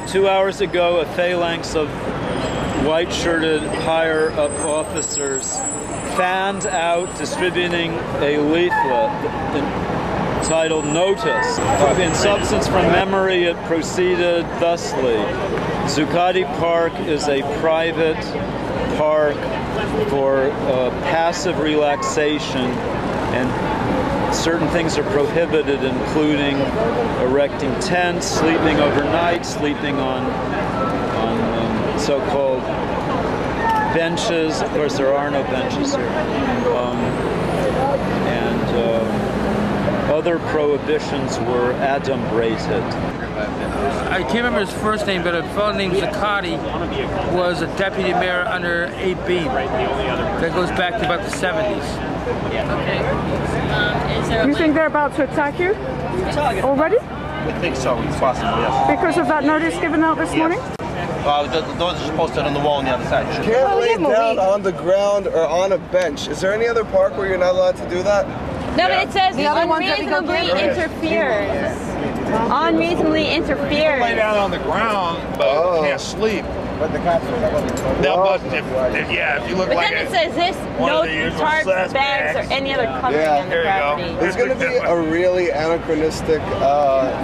2 hours ago, a phalanx of white-shirted higher-up officers fanned out distributing a leaflet entitled Notice. In substance, from memory, it proceeded thusly. Zuccotti Park is a private park for passive relaxation, and certain things are prohibited, including erecting tents, sleeping overnight, sleeping on so-called benches. Of course, there are no benches here. Other prohibitions were adumbrated. I can't remember his first name, but a fellow named Zuccotti was a deputy mayor under Abe Beame. That goes back to about the 70s. You think they're about to attack you already? I think so, it's possible, yes. Because of that notice given out this morning? Those are posted on the wall on the other side. You can't lay down on the ground or on a bench. Is there any other park where you're not allowed to do that? No, but it says unreasonably interferes. Unreasonably interferes. Lay down on the ground, but can't sleep. But the cops are No, but if you look but like then it says this, no tarps, bags, or any other covering on the property. There's going to be a really anachronistic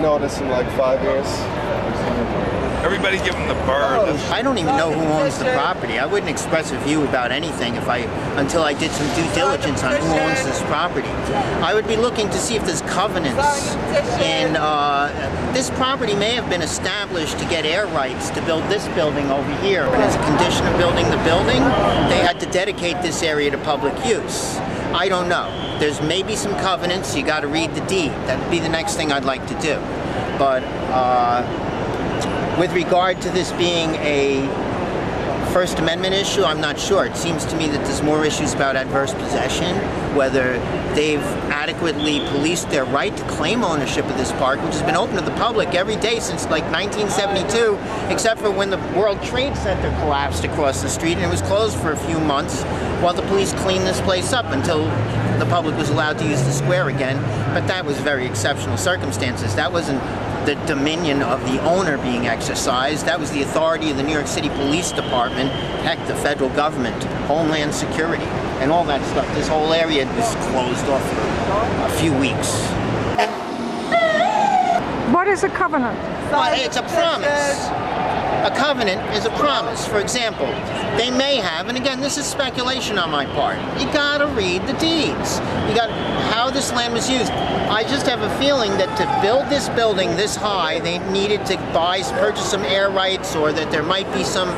notice in like 5 years. Everybody give them the bird. I don't even know who owns the property. I wouldn't express a view about anything until I did some due diligence on who owns this property. I would be looking to see if there's covenants. And this property may have been established to get air rights to build this building over here. And as a condition of building the building, they had to dedicate this area to public use. I don't know. There's maybe some covenants. You got to read the deed. That'd be the next thing I'd like to do. But with regard to this being a First Amendment issue, I'm not sure. It seems to me that there's more issues about adverse possession, whether they've adequately policed their right to claim ownership of this park, which has been open to the public every day since like 1972, except for when the World Trade Center collapsed across the street and it was closed for a few months while the police cleaned this place up until the public was allowed to use the square again. But that was very exceptional circumstances. That wasn't the dominion of the owner being exercised. That was the authority of the New York City Police Department, heck, the federal government, Homeland Security, and all that stuff. This whole area was closed off for a few weeks. What is a covenant? It's a promise. A covenant is a promise. For example, they may have, and again, this is speculation on my part, you gotta read the deeds. You got how this land was used. I just have a feeling that to build this building this high, they needed to purchase some air rights, or that there might be some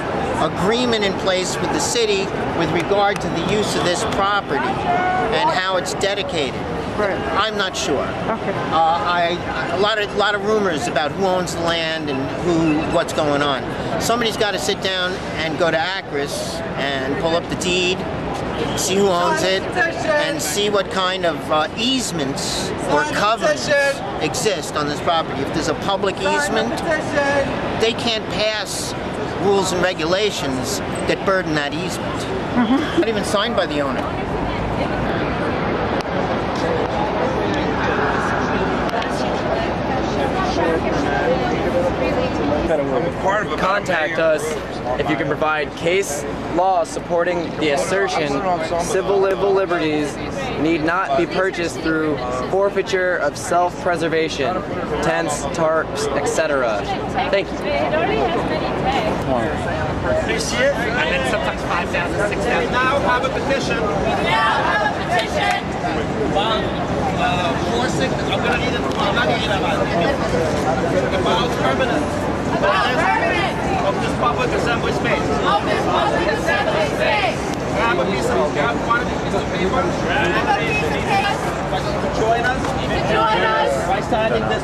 agreement in place with the city with regard to the use of this property and how it's dedicated. Right. I'm not sure. Okay. A lot of rumors about who owns the land and what's going on. Somebody's got to sit down and go to Acris and pull up the deed, see who owns it, and see what kind of easements or covenants exist on this property. If there's a public easement, they can't pass rules and regulations that burden that easement. Not even signed by the owner. Contact us if you can provide case law supporting the assertion civil liberties need not be purchased through forfeiture of self-preservation, tents, tarps, etc. Thank you. You see it? And then sometimes 5,000, 6,000. We now have a petition. I'm going to need it. About permanent. Of this public assembly space. Grab a piece of paper. Join us. By signing this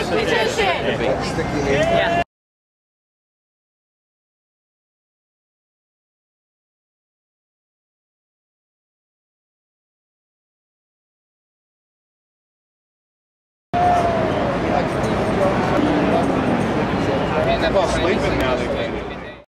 petition. Yeah. They're all sleeping now.